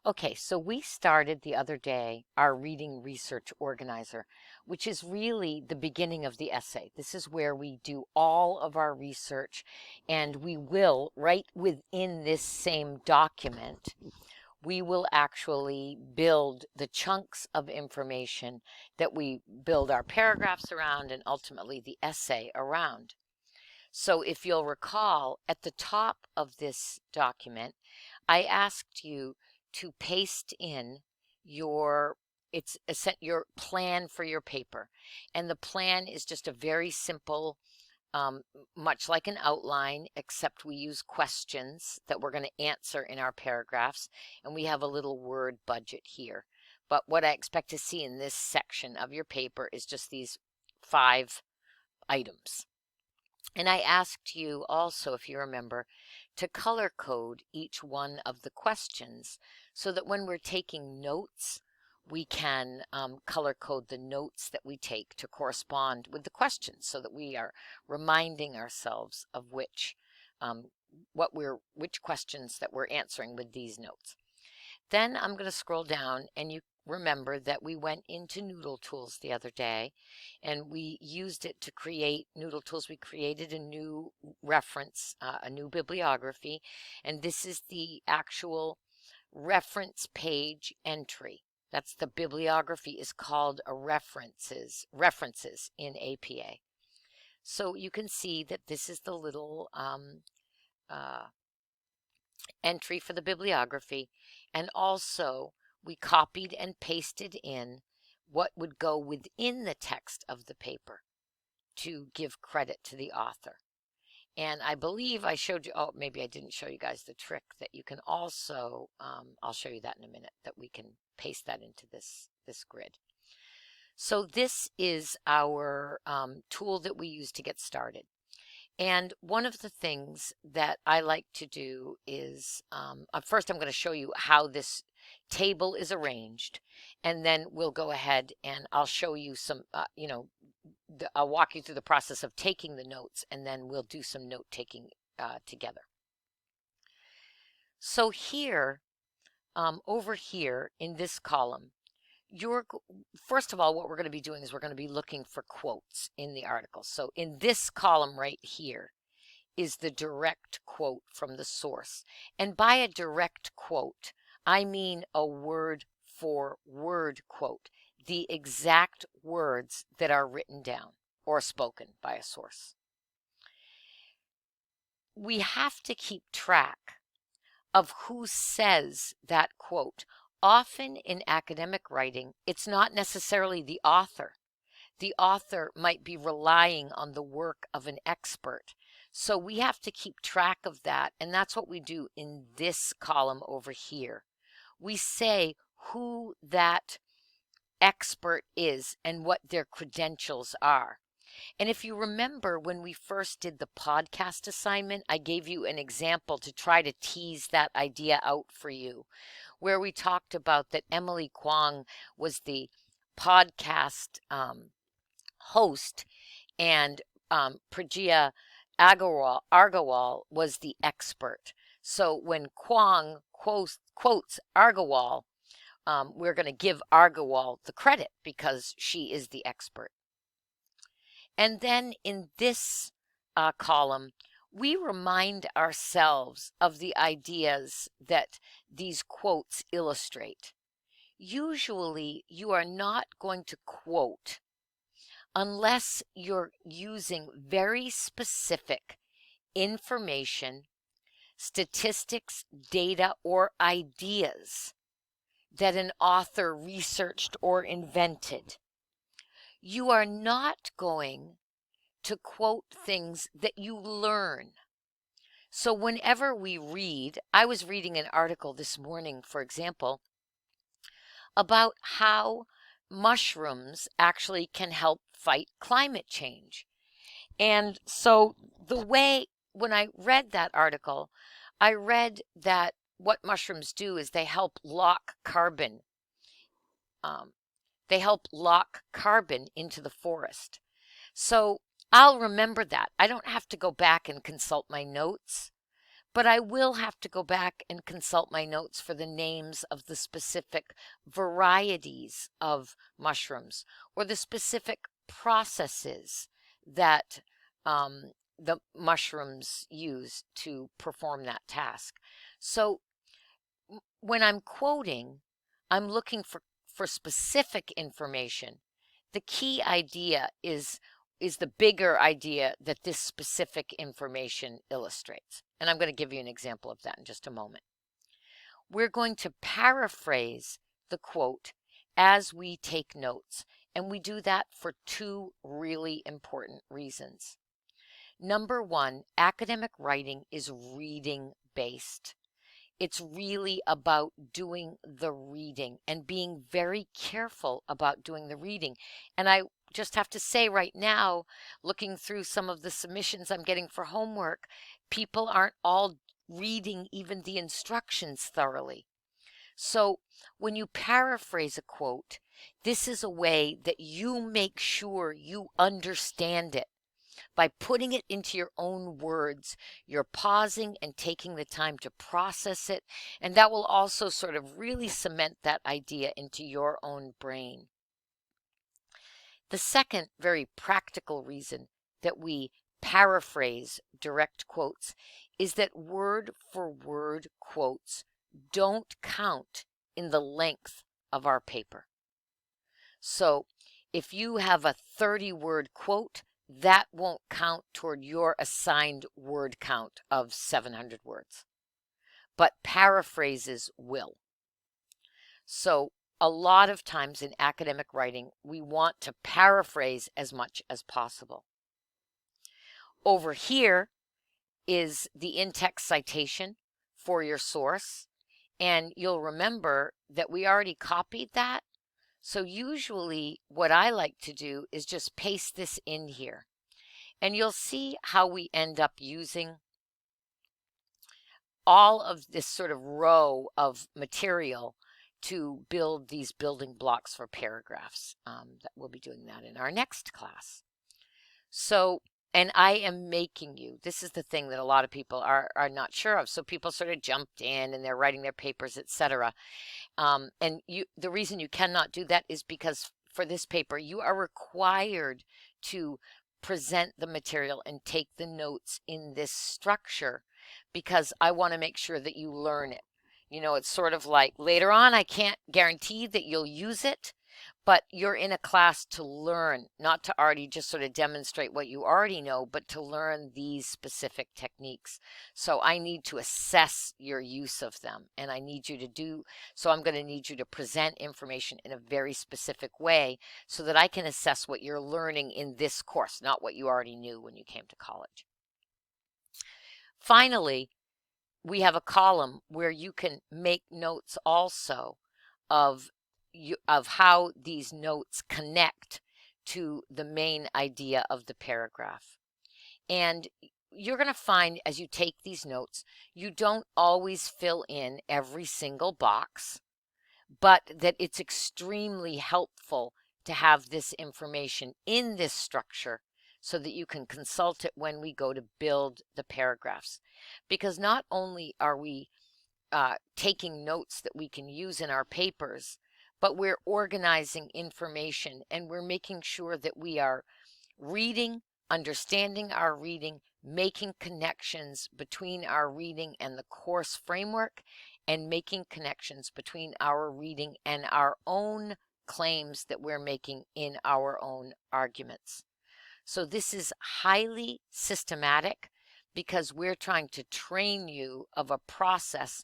Okay, so we started the other day our reading research organizer, which is really the beginning of the essay. This is where we do all of our research, and we will, right within this same document, we will actually build the chunks of information that we build our paragraphs around and ultimately the essay around. So if you'll recall, at the top of this document, I asked you to paste in your your plan for your paper. And the plan is just a very simple, um, much like an outline, except we use questions that we're going to answer in our paragraphs. And we have a little word budget here. But what I expect to see in this section of your paper is just these 5 items. And I asked you also, if you remember, to color code each one of the questions so that when we're taking notes, we can color code the notes that we take to correspond with the questions so that we are reminding ourselves of which questions that we're answering with these notes. Then I'm going to scroll down, and you remember that we went into Noodle Tools the other day and we used it to create Noodle Tools. We created a new reference, a new bibliography, and this is the actual reference page entry. That's the bibliography is called a references in APA. So you can see that this is the little uh, entry for the bibliography, and also we copied and pasted in what would go within the text of the paper to give credit to the author. And I believe I showed you, oh, maybe I didn't show you guys the trick that you can also, I'll show you that in a minute, that we can paste that into this grid. So this is our tool that we use to get started. And one of the things that I like to do is, first I'm going to show you how this table is arranged, and then we'll go ahead and I'll show you some, I'll walk you through the process of taking the notes, and then we'll do some note taking together. So here, over here in this column, first of all, what we're going to be doing is we're going to be looking for quotes in the article. So in this column right here is the direct quote from the source. And by a direct quote, I mean a word for word quote, the exact words that are written down or spoken by a source. We have to keep track of who says that quote. Often in academic writing, it's not necessarily the author. The author might be relying on the work of an expert. So we have to keep track of that, and that's what we do in this column over here. We say who that expert is and what their credentials are. And if you remember when we first did the podcast assignment, I gave you an example to try to tease that idea out for you, where we talked about that Emily Kwong was the podcast host, and Pragya Agarwal was the expert. So when Kwong quotes Agarwal, we're going to give Agarwal the credit because she is the expert. And then in this column, we remind ourselves of the ideas that these quotes illustrate. Usually, you are not going to quote unless you're using very specific information, statistics, data, or ideas that an author researched or invented. You are not going to quote things that you learn. So whenever we read, I was reading an article this morning, for example, about how mushrooms actually can help fight climate change. And so when I read that article, I read that what mushrooms do is they help lock carbon. They help lock carbon into the forest. So I'll remember that. I don't have to go back and consult my notes, But I will have to go back and consult my notes for the names of the specific varieties of mushrooms or the specific processes that the mushrooms use to perform that task. So when I'm quoting, I'm looking for specific information. The key idea is the bigger idea that this specific information illustrates. And I'm going to give you an example of that in just a moment. We're going to paraphrase the quote as we take notes, and we do that for two really important reasons. Number one, academic writing is reading based. It's really about doing the reading and being very careful about doing the reading. And I just have to say right now, looking through some of the submissions I'm getting for homework, people aren't all reading even the instructions thoroughly. So when you paraphrase a quote, this is a way that you make sure you understand it. By putting it into your own words, you're pausing and taking the time to process it, and that will also sort of really cement that idea into your own brain. The second very practical reason that we paraphrase direct quotes is that word for word quotes don't count in the length of our paper. So if you have a 30-word quote, that won't count toward your assigned word count of 700 words. But paraphrases will. So a lot of times in academic writing, we want to paraphrase as much as possible. Over here is the in-text citation for your source. And you'll remember that we already copied that. So usually what I like to do is just paste this in here. And you'll see how we end up using all of this sort of row of material to build these building blocks for paragraphs. That we'll be doing that in our next class. So, and I am making you, this is the thing that a lot of people are not sure of. So people sort of jumped in and they're writing their papers, etc. And the reason you cannot do that is because for this paper, you are required to present the material and take the notes in this structure because I want to make sure that you learn it. You know, it's sort of like later on, I can't guarantee that you'll use it, but you're in a class to learn, not to already just sort of demonstrate what you already know, but to learn these specific techniques. So I need to assess your use of them, and I need you to do, so I'm going to need you to present information in a very specific way so that I can assess what you're learning in this course, not what you already knew when you came to college. Finally, we have a column where you can make notes also of how these notes connect to the main idea of the paragraph. And you're going to find as you take these notes, you don't always fill in every single box, but that it's extremely helpful to have this information in this structure so that you can consult it when we go to build the paragraphs. Because not only are we taking notes that we can use in our papers, but we're organizing information and we're making sure that we are reading, understanding our reading, making connections between our reading and the course framework, and making connections between our reading and our own claims that we're making in our own arguments. So this is highly systematic because we're trying to train you of a process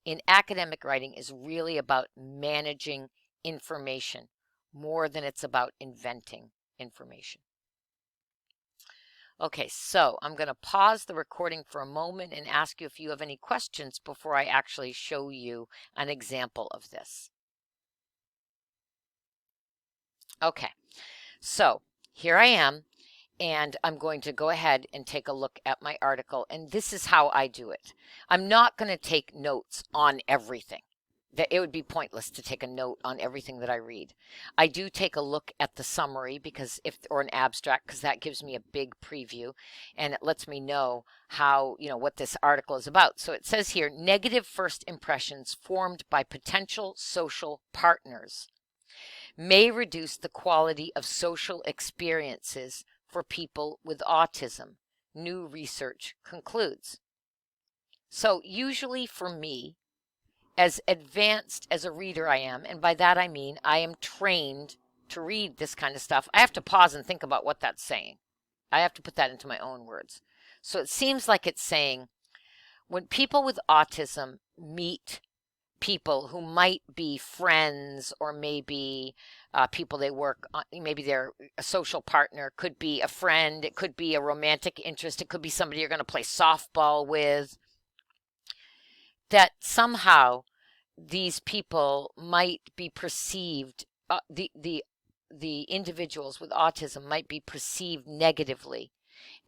in academic writing is really about managing information more than it's about inventing information. Okay, so I'm going to pause the recording for a moment and ask you if you have any questions before I actually show you an example of this. Okay, so here I am, and I'm going to go ahead and take a look at my article, and this is how I do it. I'm not going to take notes on everything. that it would be pointless to take a note on everything that I read. I do take a look at the summary or an abstract, because that gives me a big preview and it lets me know how, what this article is about. So it says here, negative first impressions formed by potential social partners may reduce the quality of social experiences for people with autism, new research concludes. So usually for me, as advanced as a reader I am, and by that I mean I am trained to read this kind of stuff, I have to pause and think about what that's saying. I have to put that into my own words. So it seems like it's saying when people with autism meet people who might be friends or maybe people they work on, maybe they're a social partner, could be a friend, it could be a romantic interest, it could be somebody you're going to play softball with, that somehow these people might be perceived, the individuals with autism might be perceived negatively,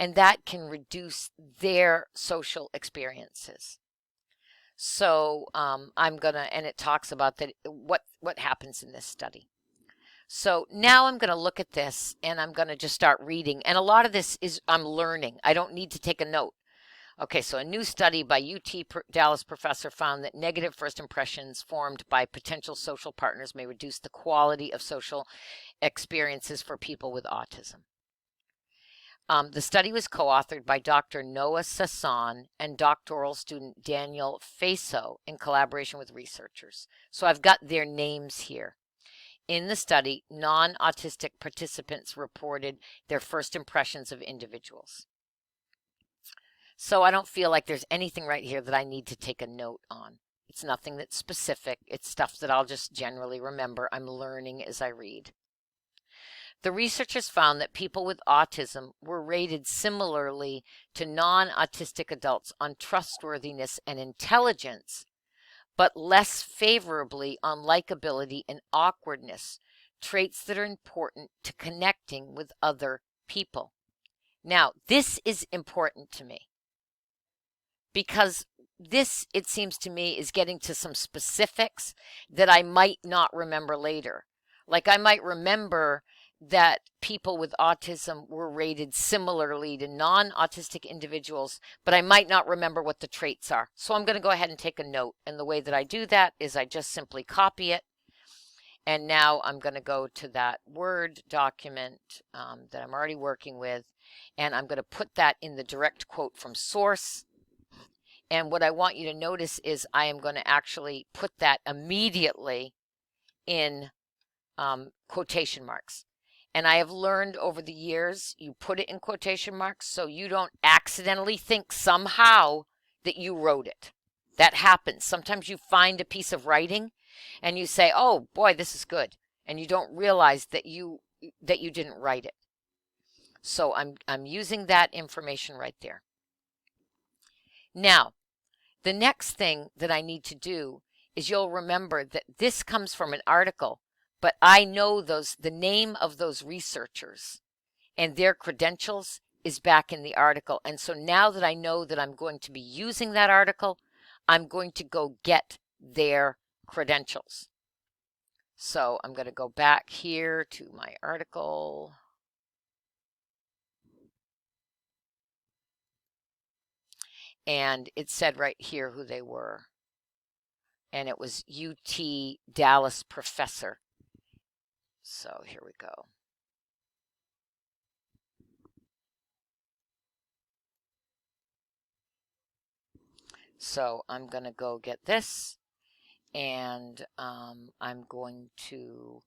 and that can reduce their social experiences. So and it talks about that what happens in this study. So now I'm going to look at this and I'm going to just start reading. And a lot of this is I'm learning. I don't need to take a note. Okay, so a new study by UT Dallas professor found that negative first impressions formed by potential social partners may reduce the quality of social experiences for people with autism. The study was co-authored by Dr. Noah Sasson and doctoral student Daniel Faso in collaboration with researchers. So I've got their names here. In the study, non-autistic participants reported their first impressions of individuals. So I don't feel like there's anything right here that I need to take a note on. It's nothing that's specific. It's stuff that I'll just generally remember. I'm learning as I read. The researchers found that people with autism were rated similarly to non-autistic adults on trustworthiness and intelligence, but less favorably on likability and awkwardness, traits that are important to connecting with other people. Now, this is important to me, because this, it seems to me, is getting to some specifics that I might not remember later. Like I might remember that people with autism were rated similarly to non-autistic individuals, but I might not remember what the traits are. So I'm going to go ahead and take a note. And the way that I do that is I just simply copy it. And now I'm going to go to that Word document that I'm already working with, and I'm going to put that in the direct quote from source. And what I want you to notice is I am going to actually put that immediately in quotation marks. And I have learned over the years, you put it in quotation marks so you don't accidentally think somehow that you wrote it. That happens. Sometimes you find a piece of writing and you say, oh boy, this is good. And you don't realize that you didn't write it. So I'm using that information right there. Now, the next thing that I need to do is you'll remember that this comes from an article, but I know the name of those researchers and their credentials is back in the article. And so now that I know that I'm going to be using that article, I'm going to go get their credentials. So I'm going to go back here to my article. And it said right here who they were. And it was UT Dallas professor. So here we go. So I'm going to go get this. And I'm going to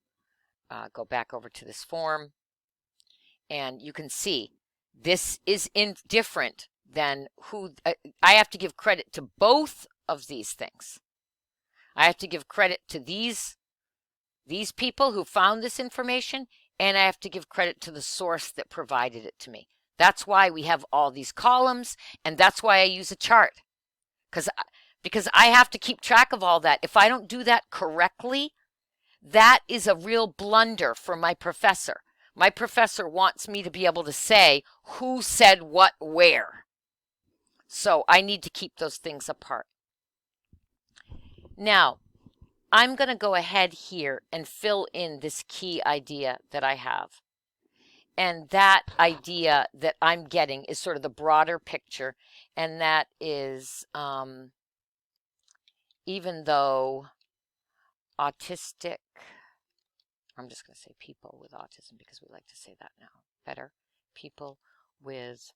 go back over to this form. And you can see this is different than who I have to give credit to both of these things. I have to give credit to these people who found this information, and I have to give credit to the source that provided it to me. That's why we have all these columns, and that's why I use a chart. Because I have to keep track of all that. If I don't do that correctly, that is a real blunder for my professor. My professor wants me to be able to say who said what where. So I need to keep those things apart. Now, I'm going to go ahead here and fill in this key idea that I have. And that idea that I'm getting is sort of the broader picture. And that is, even though autistic, I'm just going to say people with autism because we like to say that now better. People with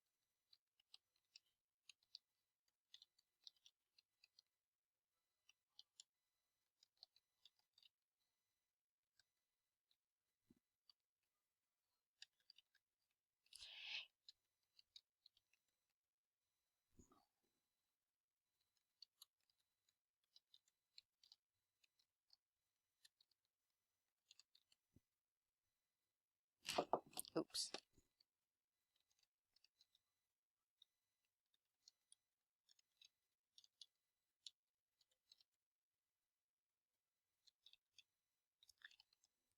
oops.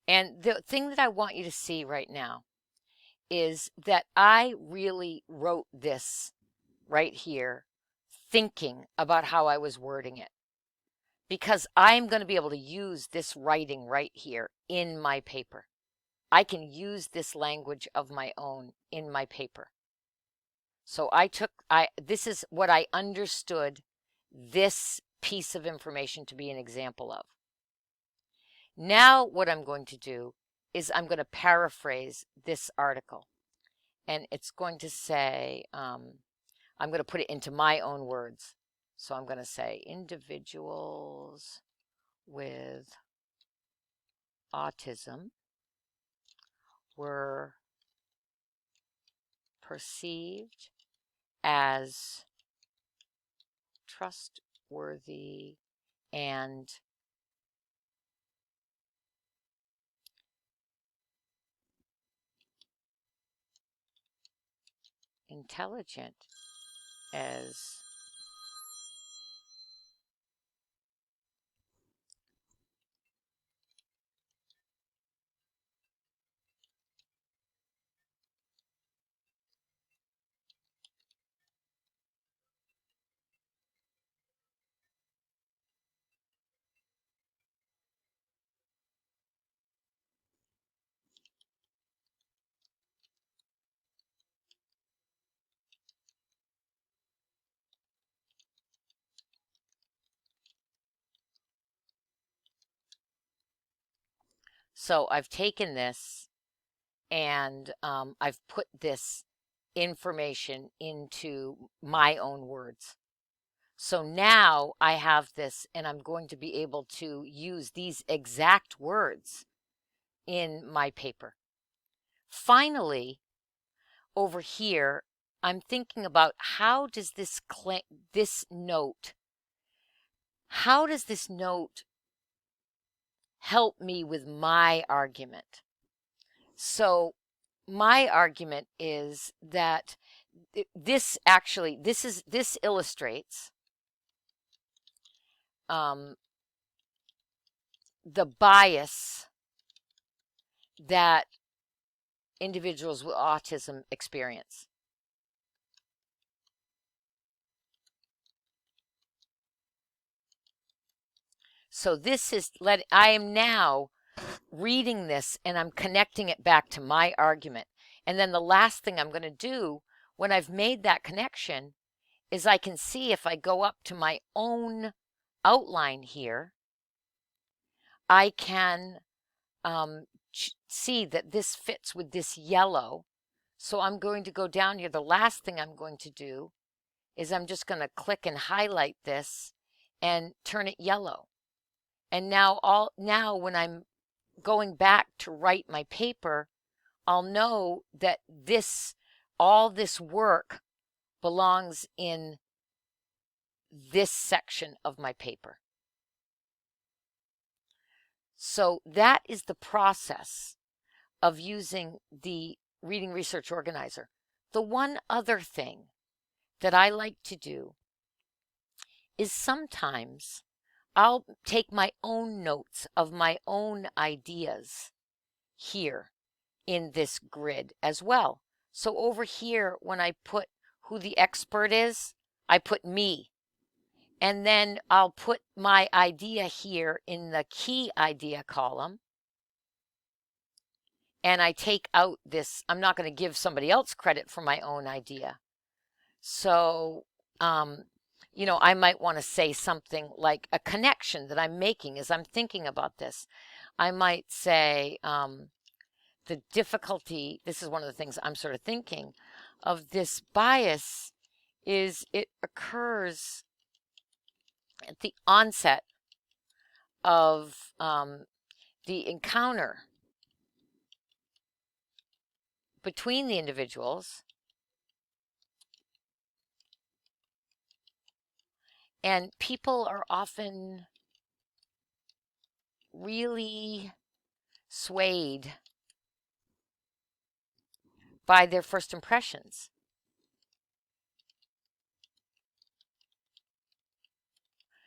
And the thing that I want you to see right now is that I really wrote this right here thinking about how I was wording it, because I'm going to be able to use this writing right here in my paper. I can use this language of my own in my paper. So this is what I understood this piece of information to be an example of. Now what I'm going to do is I'm going to paraphrase this article. And it's going to say, I'm going to put it into my own words. So I'm going to say individuals with autism were perceived as trustworthy and intelligent as So I've taken this and I've put this information into my own words. So now I have this and I'm going to be able to use these exact words in my paper. Finally, over here, I'm thinking about how does this note help me with my argument? So my argument is that this illustrates the bias that individuals with autism experience. So I am now reading this and I'm connecting it back to my argument. And then the last thing I'm going to do when I've made that connection is I can see if I go up to my own outline here, I can see that this fits with this yellow. So I'm going to go down here. The last thing I'm going to do is I'm just going to click and highlight this and turn it yellow. And now when I'm going back to write my paper, I'll know that all this work belongs in this section of my paper. So that is the process of using the Reading Research Organizer. The one other thing that I like to do is sometimes I'll take my own notes of my own ideas here in this grid as well. So over here, when I put who the expert is, I put me. And then I'll put my idea here in the key idea column. And I take out this, I'm not going to give somebody else credit for my own idea. So, I might want to say something like a connection that I'm making as I'm thinking about this. I might say, the difficulty, this is one of the things I'm sort of thinking of this bias, is it occurs at the onset of the encounter between the individuals, and people are often really swayed by their first impressions.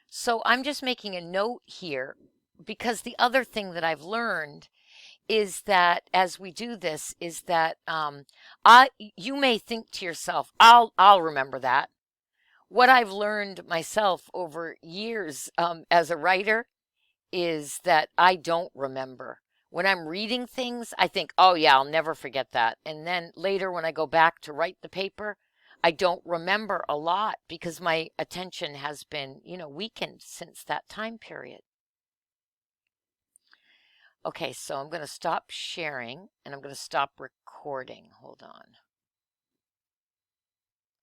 So I'm just making a note here, because the other thing that I've learned is that as we do this is that you may think to yourself, I'll remember that. What I've learned myself over years as a writer is that I don't remember. When I'm reading things, I think, oh yeah, I'll never forget that. And then later when I go back to write the paper, I don't remember a lot because my attention has been, weakened since that time period. Okay, so I'm going to stop sharing and I'm going to stop recording. Hold on.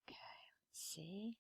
Okay, let's see.